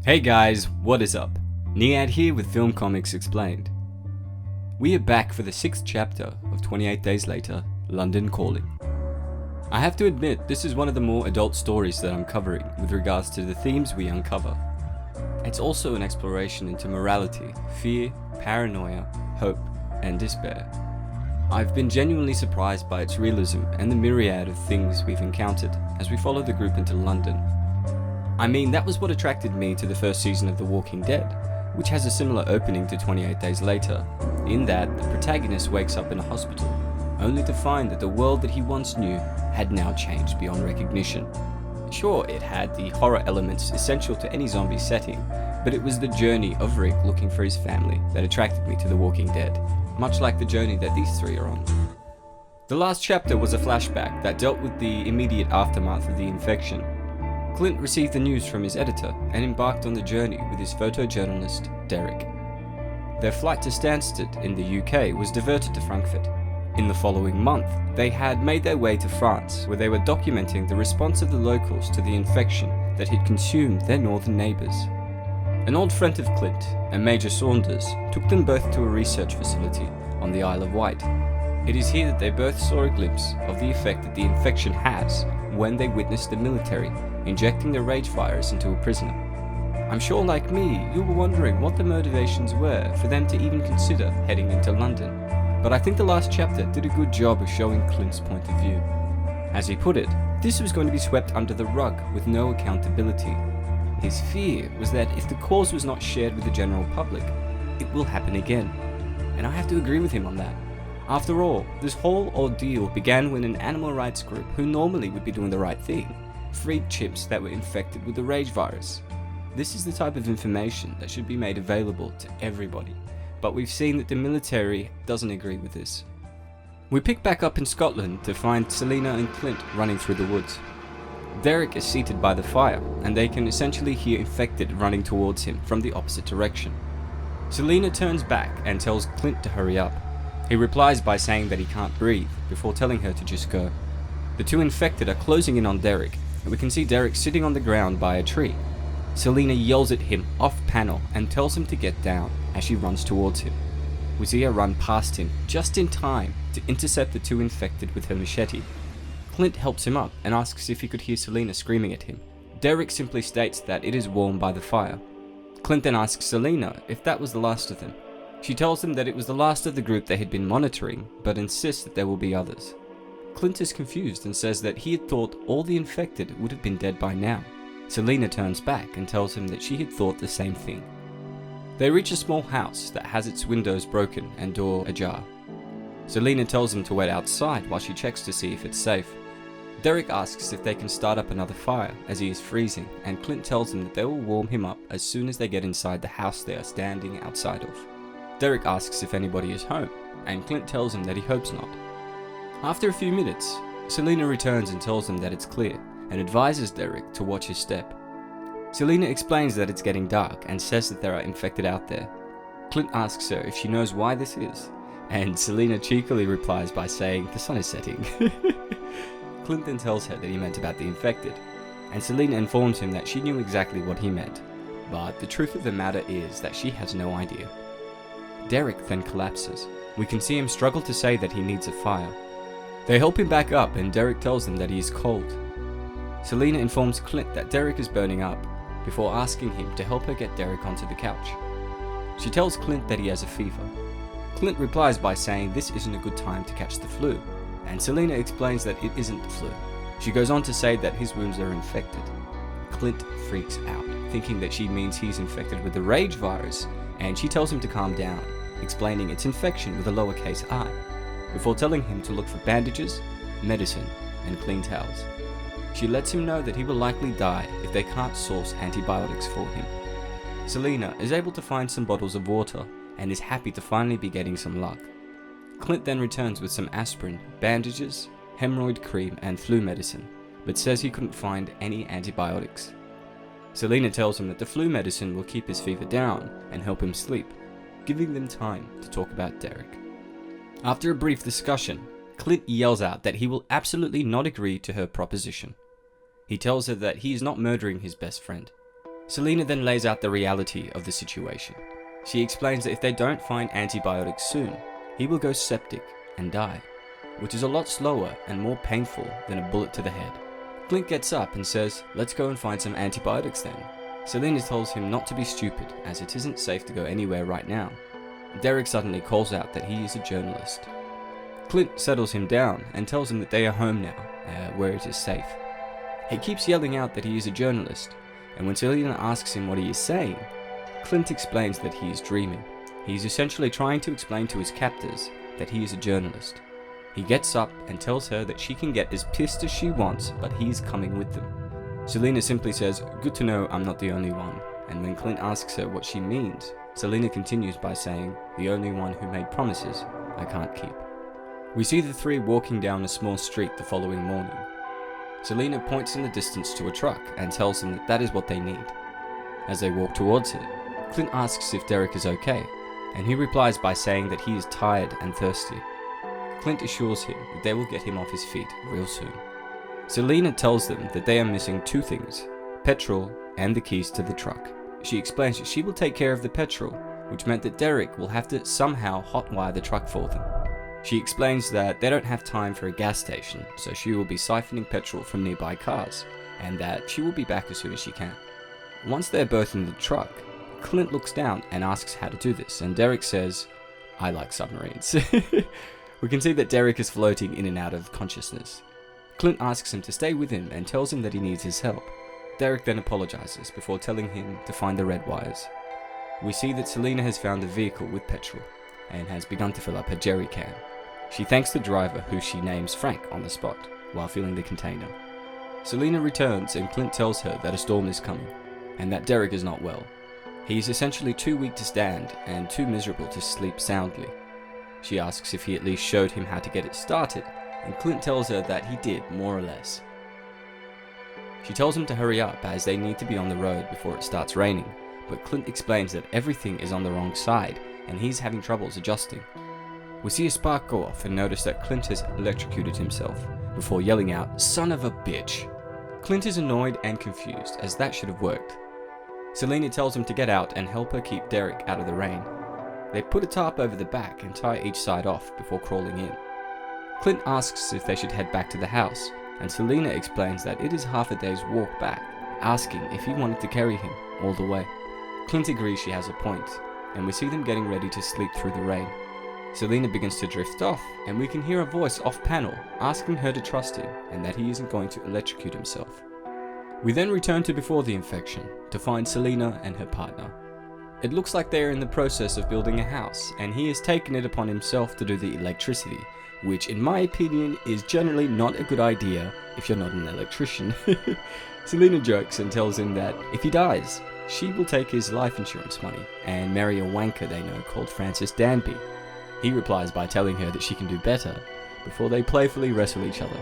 Hey guys, what is up? Niad here with Film Comics Explained. We are back for the 6th chapter of 28 Days Later, London Calling. I have to admit, this is one of the more adult stories that I'm covering with regards to the themes we uncover. It's also an exploration into morality, fear, paranoia, hope, and despair. I've been genuinely surprised by its realism and the myriad of things we've encountered as we follow the group into London. I mean, that was what attracted me to the first season of The Walking Dead, which has a similar opening to 28 Days Later, in that the protagonist wakes up in a hospital, only to find that the world that he once knew had now changed beyond recognition. Sure, it had the horror elements essential to any zombie setting, but it was the journey of Rick looking for his family that attracted me to The Walking Dead, much like the journey that these three are on. The last chapter was a flashback that dealt with the immediate aftermath of the infection. Clint received the news from his editor and embarked on the journey with his photojournalist, Derek. Their flight to Stansted in the UK was diverted to Frankfurt. In the following month, they had made their way to France, where they were documenting the response of the locals to the infection that had consumed their northern neighbours. An old friend of Clint, and Major Saunders, took them both to a research facility on the Isle of Wight. It is here that they both saw a glimpse of the effect that the infection has when they witnessed the military injecting the rage virus into a prisoner. I'm sure, like me, you were wondering what the motivations were for them to even consider heading into London, but I think the last chapter did a good job of showing Clint's point of view. As he put it, this was going to be swept under the rug with no accountability. His fear was that if the cause was not shared with the general public, it will happen again. And I have to agree with him on that. After all, this whole ordeal began when an animal rights group, who normally would be doing the right thing, freed chimps that were infected with the rage virus. This is the type of information that should be made available to everybody, but we've seen that the military doesn't agree with this. We pick back up in Scotland to find Selena and Clint running through the woods. Derek is seated by the fire, and they can essentially hear infected running towards him from the opposite direction. Selena turns back and tells Clint to hurry up. He replies by saying that he can't breathe, before telling her to just go. The two infected are closing in on Derek, and we can see Derek sitting on the ground by a tree. Selena yells at him off panel and tells him to get down as she runs towards him. We see her run past him just in time to intercept the two infected with her machete. Clint helps him up and asks if he could hear Selena screaming at him. Derek simply states that it is warm by the fire. Clint then asks Selena if that was the last of them. She tells him that it was the last of the group they had been monitoring, but insists that there will be others. Clint is confused and says that he had thought all the infected would have been dead by now. Selena turns back and tells him that she had thought the same thing. They reach a small house that has its windows broken and door ajar. Selena tells him to wait outside while she checks to see if it's safe. Derek asks if they can start up another fire as he is freezing, and Clint tells him that they will warm him up as soon as they get inside the house they are standing outside of. Derek asks if anybody is home, and Clint tells him that he hopes not. After a few minutes, Selena returns and tells him that it's clear, and advises Derek to watch his step. Selena explains that it's getting dark and says that there are infected out there. Clint asks her if she knows why this is, and Selena cheekily replies by saying the sun is setting. Clint then tells her that he meant about the infected, and Selena informs him that she knew exactly what he meant, but the truth of the matter is that she has no idea. Derek then collapses. We can see him struggle to say that he needs a fire. They help him back up and Derek tells him that he is cold. Selena informs Clint that Derek is burning up, before asking him to help her get Derek onto the couch. She tells Clint that he has a fever. Clint replies by saying this isn't a good time to catch the flu, and Selena explains that it isn't the flu. She goes on to say that his wounds are infected. Clint freaks out, thinking that she means he's infected with the rage virus, and she tells him to calm down, explaining its infection with a lowercase I, before telling him to look for bandages, medicine, and clean towels. She lets him know that he will likely die if they can't source antibiotics for him. Selena is able to find some bottles of water and is happy to finally be getting some luck. Clint then returns with some aspirin, bandages, hemorrhoid cream, and flu medicine, but says he couldn't find any antibiotics. Selena tells him that the flu medicine will keep his fever down and help him sleep, giving them time to talk about Derek. After a brief discussion, Clint yells out that he will absolutely not agree to her proposition. He tells her that he is not murdering his best friend. Selena then lays out the reality of the situation. She explains that if they don't find antibiotics soon, he will go septic and die, which is a lot slower and more painful than a bullet to the head. Clint gets up and says, "Let's go and find some antibiotics then." Selena tells him not to be stupid, as it isn't safe to go anywhere right now. Derek suddenly calls out that he is a journalist. Clint settles him down and tells him that they are home now, where it is safe. He keeps yelling out that he is a journalist, and when Selena asks him what he is saying, Clint explains that he is dreaming. He is essentially trying to explain to his captors that he is a journalist. He gets up and tells her that she can get as pissed as she wants, but he is coming with them. Selena simply says, "Good to know I'm not the only one," and when Clint asks her what she means, Selena continues by saying, "The only one who made promises I can't keep." We see the three walking down a small street the following morning. Selena points in the distance to a truck and tells them that that is what they need. As they walk towards it, Clint asks if Derek is okay, and he replies by saying that he is tired and thirsty. Clint assures him that they will get him off his feet real soon. Selena tells them that they are missing two things, petrol and the keys to the truck. She explains that she will take care of the petrol, which meant that Derek will have to somehow hotwire the truck for them. She explains that they don't have time for a gas station, so she will be siphoning petrol from nearby cars, and that she will be back as soon as she can. Once they're both in the truck, Clint looks down and asks how to do this, and Derek says, "I like submarines." We can see that Derek is floating in and out of consciousness. Clint asks him to stay with him and tells him that he needs his help. Derek then apologizes before telling him to find the red wires. We see that Selena has found a vehicle with petrol and has begun to fill up her jerry can. She thanks the driver, who she names Frank, on the spot while filling the container. Selena returns and Clint tells her that a storm is coming and that Derek is not well. He is essentially too weak to stand and too miserable to sleep soundly. She asks if he at least showed him how to get it started, and Clint tells her that he did, more or less. She tells him to hurry up as they need to be on the road before it starts raining, but Clint explains that everything is on the wrong side and he's having troubles adjusting. We see a spark go off and notice that Clint has electrocuted himself before yelling out, "Son of a bitch!" Clint is annoyed and confused, as that should have worked. Selena tells him to get out and help her keep Derek out of the rain. They put a tarp over the back and tie each side off before crawling in. Clint asks if they should head back to the house, and Selena explains that it is half a day's walk back, asking if he wanted to carry him all the way. Clint agrees she has a point, and we see them getting ready to sleep through the rain. Selena begins to drift off, and we can hear a voice off panel asking her to trust him and that he isn't going to electrocute himself. We then return to before the infection to find Selena and her partner. It looks like they are in the process of building a house, and he has taken it upon himself to do the electricity, which in my opinion is generally not a good idea if you're not an electrician. Selena jokes and tells him that if he dies, she will take his life insurance money and marry a wanker they know called Francis Danby. He replies by telling her that she can do better before they playfully wrestle each other.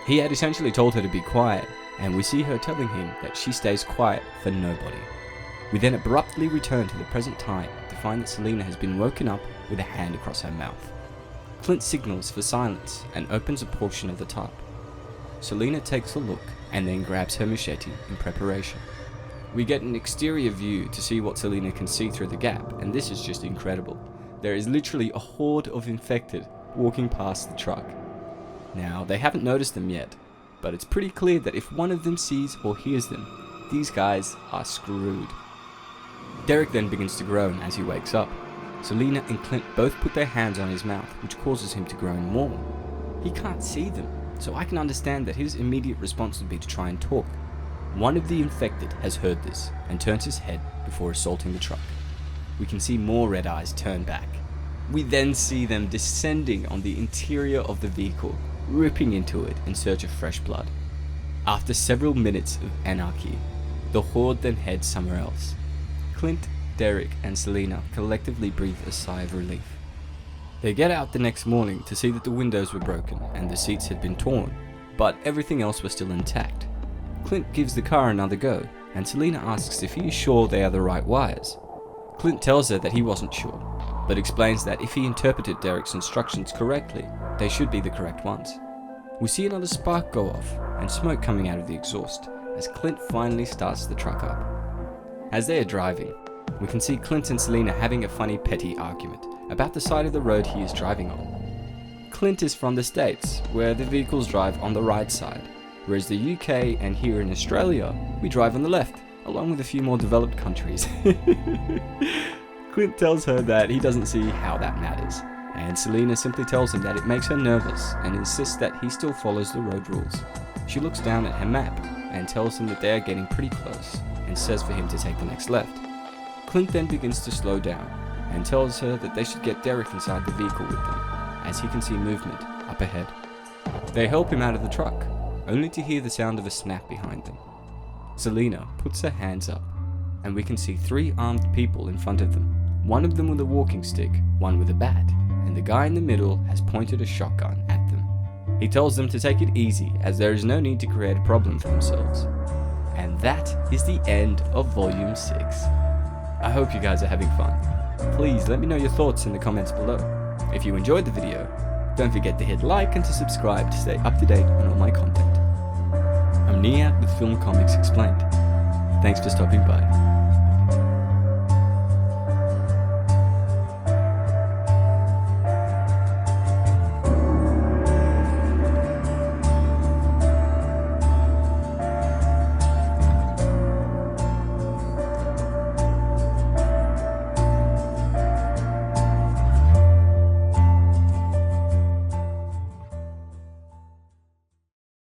He had essentially told her to be quiet, and we see her telling him that she stays quiet for nobody. We then abruptly return to the present time to find that Selena has been woken up with a hand across her mouth. Clint signals for silence and opens a portion of the tarp. Selena takes a look and then grabs her machete in preparation. We get an exterior view to see what Selena can see through the gap, and this is just incredible. There is literally a horde of infected walking past the truck. Now, they haven't noticed them yet, but it's pretty clear that if one of them sees or hears them, these guys are screwed. Derek then begins to groan as he wakes up. Selena and Clint both put their hands on his mouth, which causes him to groan more. He can't see them, so I can understand that his immediate response would be to try and talk. One of the infected has heard this and turns his head before assaulting the truck. We can see more red eyes turn back. We then see them descending on the interior of the vehicle, ripping into it in search of fresh blood. After several minutes of anarchy, the Horde then heads somewhere else. Clint, Derek, and Selena collectively breathe a sigh of relief. They get out the next morning to see that the windows were broken and the seats had been torn, but everything else was still intact. Clint gives the car another go, and Selena asks if he is sure they are the right wires. Clint tells her that he wasn't sure, but explains that if he interpreted Derek's instructions correctly, they should be the correct ones. We see another spark go off and smoke coming out of the exhaust as Clint finally starts the truck up. As they are driving, we can see Clint and Selena having a funny petty argument about the side of the road he is driving on. Clint is from the States, where the vehicles drive on the right side, whereas the UK and here in Australia, we drive on the left, along with a few more developed countries. Clint tells her that he doesn't see how that matters, and Selena simply tells him that it makes her nervous and insists that he still follows the road rules. She looks down at her map and tells him that they are getting pretty close, and says for him to take the next left. Clint then begins to slow down and tells her that they should get Derek inside the vehicle with them, as he can see movement up ahead. They help him out of the truck, only to hear the sound of a snap behind them. Selena puts her hands up, and we can see 3 armed people in front of them, one of them with a walking stick, one with a bat, and the guy in the middle has pointed a shotgun at them. He tells them to take it easy, as there is no need to create a problem for themselves. And that is the end of Volume 6. I hope you guys are having fun. Please let me know your thoughts in the comments below. If you enjoyed the video, don't forget to hit like and to subscribe to stay up to date on all my content. I'm Nihat with Film Comics Explained. Thanks for stopping by.